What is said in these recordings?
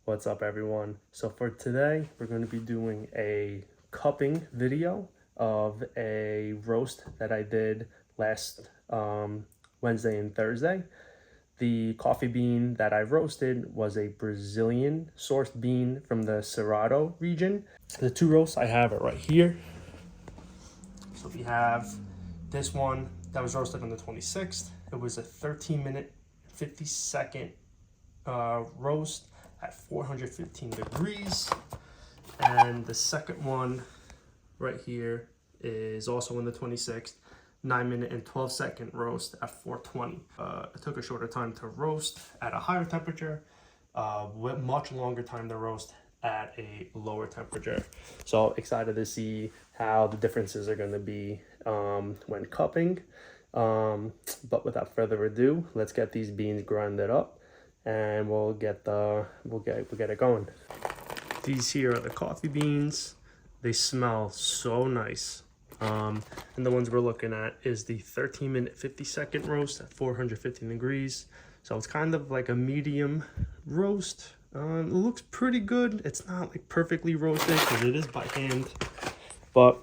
What's up, everyone? So for today, we're going to be doing a cupping video of a roast that I did last Wednesday and Thursday. The coffee bean that I roasted was a Brazilian sourced bean from the Cerrado region. The two roasts, I have it right here. So we have this one that was roasted on the 26th. It was a 13-minute, 50-second roast at 415 degrees. And the second one right here is also on the 26th, 9-minute and 12-second roast at 420. It took a shorter time to roast at a higher temperature, with much longer time to roast at a lower temperature. So excited to see how the differences are going to be when cupping. But without further ado, let's get these beans grinded up and we'll get it going. These here are the coffee beans. They smell so nice. And the ones we're looking at is the 13-minute, 50-second roast at 415 degrees. So it's kind of like a medium roast. It looks pretty good. It's not like perfectly roasted because it is by hand. But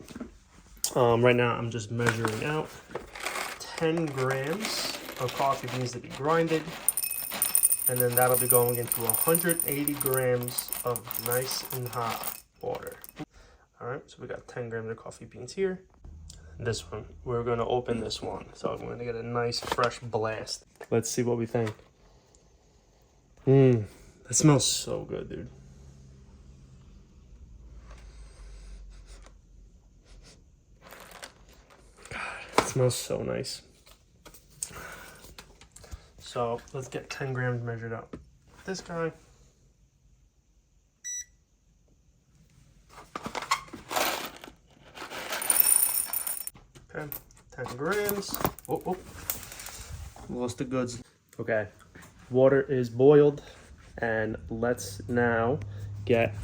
right now I'm just measuring out 10 grams of coffee beans to be grinded. And then that'll be going into 180 grams of nice and hot water. All right, so we got 10 grams of coffee beans here. This one, we're gonna open this one. So I'm gonna get a nice fresh blast. Let's see what we think. That smells so good, dude. God, it smells so nice. So let's get 10 grams measured up. This guy. Okay, 10 grams. Oh, lost the goods. Okay, water is boiled, and let's now get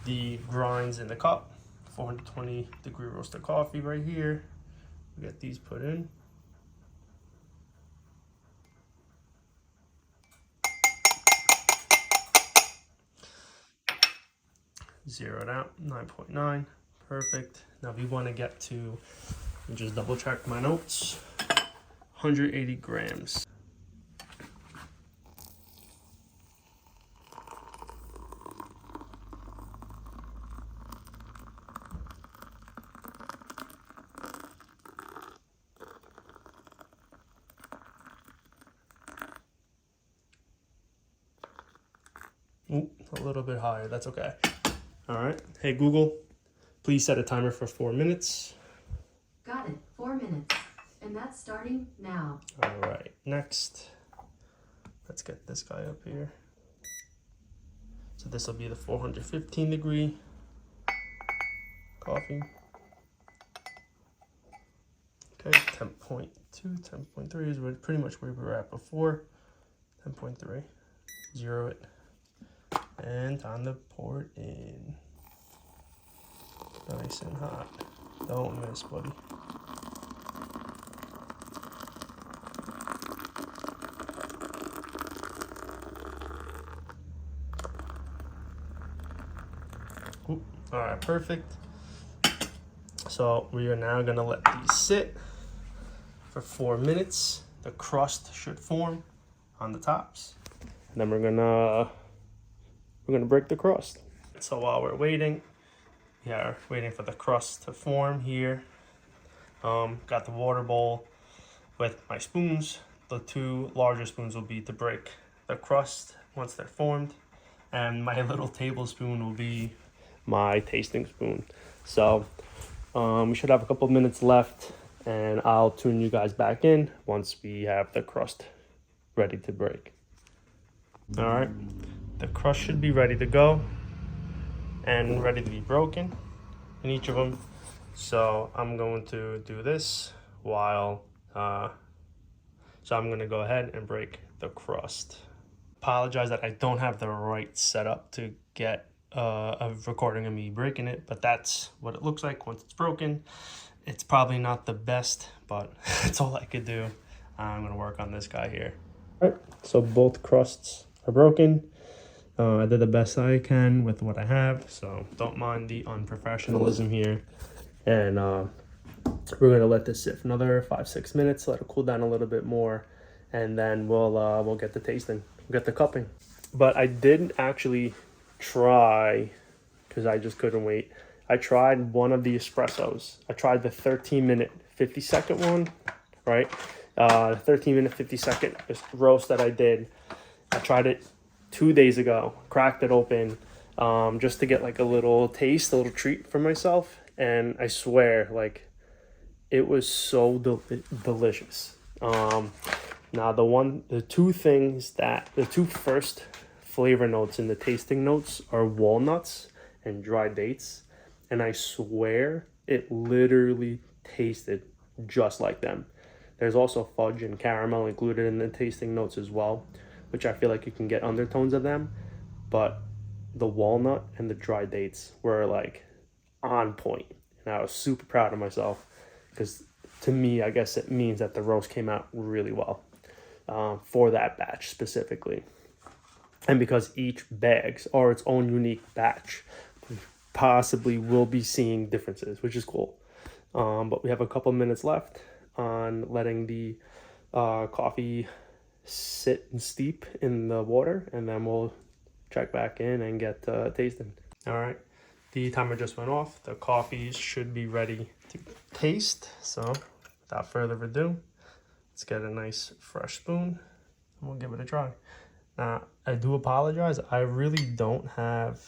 the grinds in the cup. 420 degree roasted coffee right here. We get these put in. Zeroed out, 9.9, perfect. Now we want to get to, just double check my notes, 180 grams. Ooh, a little bit higher, that's okay. All right, hey Google, please set a timer for 4 minutes. Got it, 4 minutes. And that's starting now. All right, next, let's get this guy up here. So this will be the 415 degree coffee. Okay, 10.2, 10.3 is pretty much where we were at before. 10.3, zero it. And time to pour it in. Nice and hot. Don't miss, buddy. Ooh, all right, perfect. So we are now gonna let these sit for 4 minutes. The crust should form on the tops. And then we're gonna break the crust. So while we're waiting, we are waiting for the crust to form here. Got the water bowl with my spoons. The two larger spoons will be to break the crust once they're formed, and my little tablespoon will be my tasting spoon. So we should have a couple minutes left, and I'll tune you guys back in once we have the crust ready to break. All right, the crust should be ready to go and ready to be broken in each of them. So I'm going to do this while, so I'm gonna go ahead and break the crust. Apologize that I don't have the right setup to get a recording of me breaking it, but that's what it looks like once it's broken. It's probably not the best, but it's all I could do. I'm gonna work on this guy here. All right, so both crusts are broken. I did the best I can with what I have, so don't mind the unprofessionalism here. And we're gonna let this sit for another 5-6 minutes, let it cool down a little bit more, and then we'll get the tasting, we'll get the cupping. But I didn't actually try, because I just couldn't wait. I tried one of the espressos. I tried the 13-minute 50-second one, right? 13-minute 50-second roast that I did. I tried it 2 days ago, cracked it open, just to get like a little taste, a little treat for myself. And I swear, like, it was so delicious. Now the two first flavor notes in the tasting notes are walnuts and dry dates. And I swear it literally tasted just like them. There's also fudge and caramel included in the tasting notes as well, which I feel like you can get undertones of them. But the walnut and the dry dates were like on point. And I was super proud of myself, because to me, I guess it means that the roast came out really well for that batch specifically. And because each bags are its own unique batch, possibly will be seeing differences, which is cool. But we have a couple minutes left on letting the coffee sit and steep in the water, and then we'll check back in and get tasting. All right, the timer just went off. The coffee should be ready to taste. So without further ado, let's get a nice fresh spoon and we'll give it a try. Now, I do apologize. I really don't have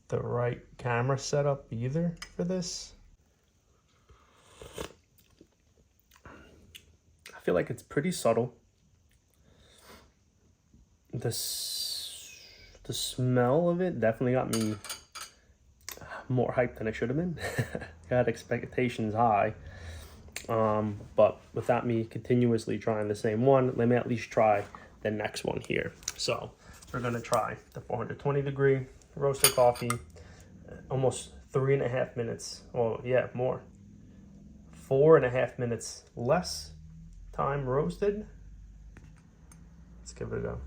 the right camera setup either for this. I feel like it's pretty subtle. The smell of it definitely got me more hyped than I should have been. Got expectations high. But without me continuously trying the same one, let me at least try the next one here. So we're gonna try the 420 degree roasted coffee, almost 3.5 minutes. Oh yeah, more. 4.5 minutes less time roasted. Let's give it a go.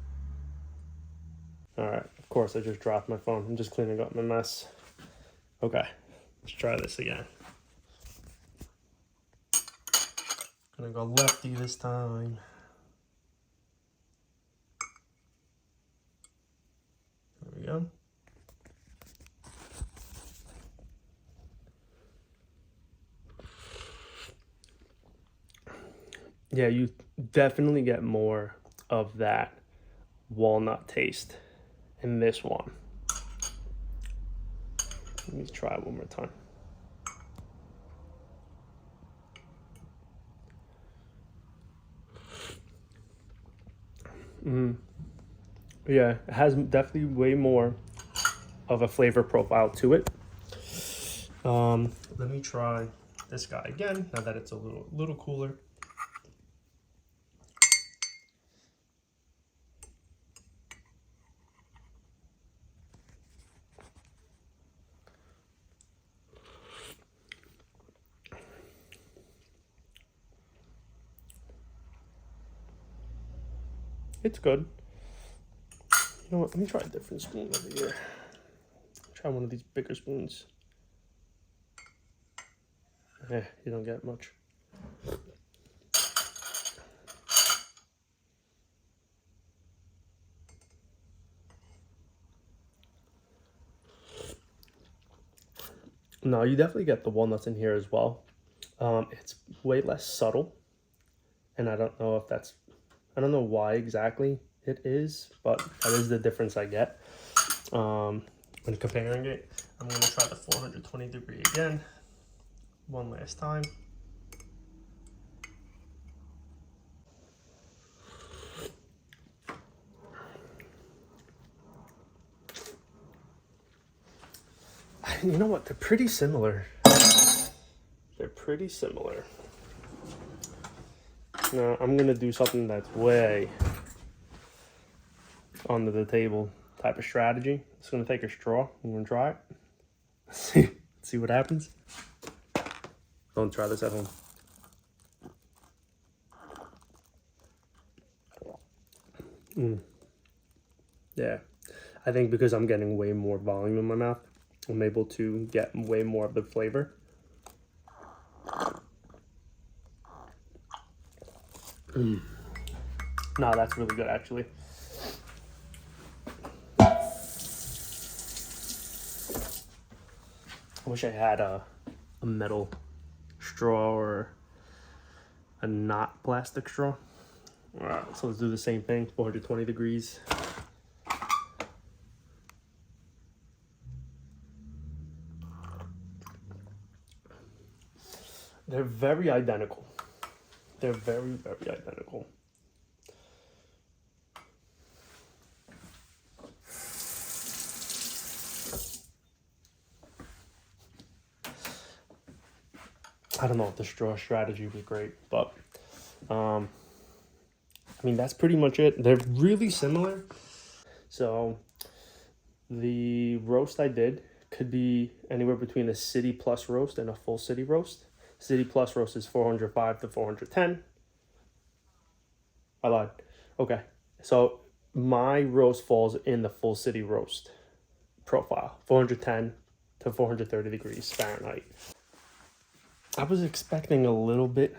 All right, of course I just dropped my phone. I'm just cleaning up my mess. Okay, let's try this again. Gonna go lefty this time. There we go. Yeah, you definitely get more of that walnut taste in this one. Let me try it one more time. Yeah, it has definitely way more of a flavor profile to it. Let me try this guy again now that it's a little cooler. It's good. You know what? Let me try a different spoon over here. Try one of these bigger spoons. You don't get much. No, you definitely get the walnuts in here as well. It's way less subtle, and I don't know why exactly it is, but that is the difference I get when comparing it. I'm gonna try the 420 degree again, one last time. You know what? They're pretty similar. They're pretty similar. Now I'm gonna do something that's way under the table type of strategy. Just gonna take a straw. I'm gonna try it. See what happens. Don't try this at home. Yeah, I think because I'm getting way more volume in my mouth, I'm able to get way more of the flavor. No, that's really good actually. I wish I had a metal straw or a not plastic straw. All right, so let's do the same thing, 420 degrees. They're very identical. They're very, very identical. I don't know if the straw strategy was great, but I mean, that's pretty much it. They're really similar. So the roast I did could be anywhere between a City Plus roast and a full City roast. City Plus roast is 405 to 410. I lied. Okay. So my roast falls in the full City roast profile, 410 to 430 degrees Fahrenheit. I was expecting a little bit.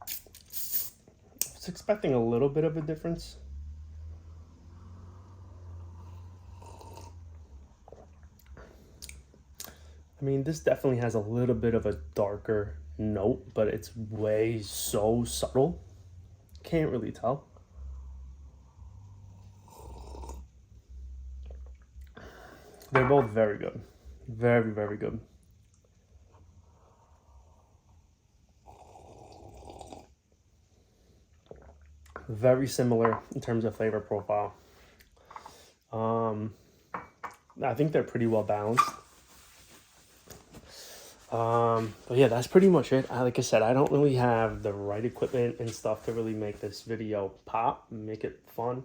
I was expecting a little bit of a difference. I mean, this definitely has a little bit of a darker note, but it's way so subtle. Can't really tell. They're both very good. Very, very good. Very similar in terms of flavor profile. I think they're pretty well balanced. But yeah, that's pretty much it. Like I said, I don't really have the right equipment and stuff to really make this video pop, make it fun.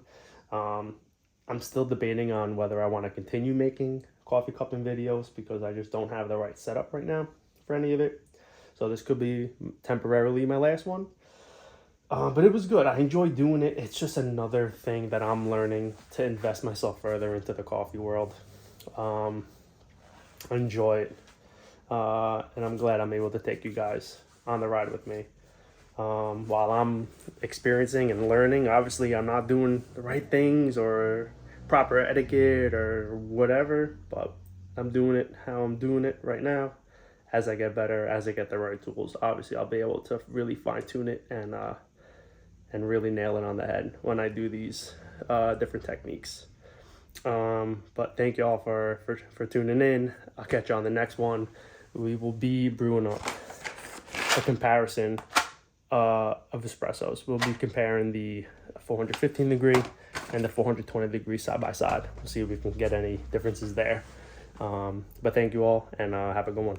I'm still debating on whether I want to continue making coffee cupping videos because I just don't have the right setup right now for any of it. So this could be temporarily my last one. But it was good. I enjoy doing it. It's just another thing that I'm learning to invest myself further into the coffee world. I enjoy it. And I'm glad I'm able to take you guys on the ride with me. While I'm experiencing and learning, obviously I'm not doing the right things or proper etiquette or whatever, but I'm doing it how I'm doing it right now. As I get better, as I get the right tools, obviously I'll be able to really fine tune it and really nail it on the head when I do these different techniques. But thank you all for tuning in. I'll catch you on the next one. We will be brewing up a comparison of espressos. We'll be comparing the 415 degree and the 420 degree side by side. We'll see if we can get any differences there. But thank you all and have a good one.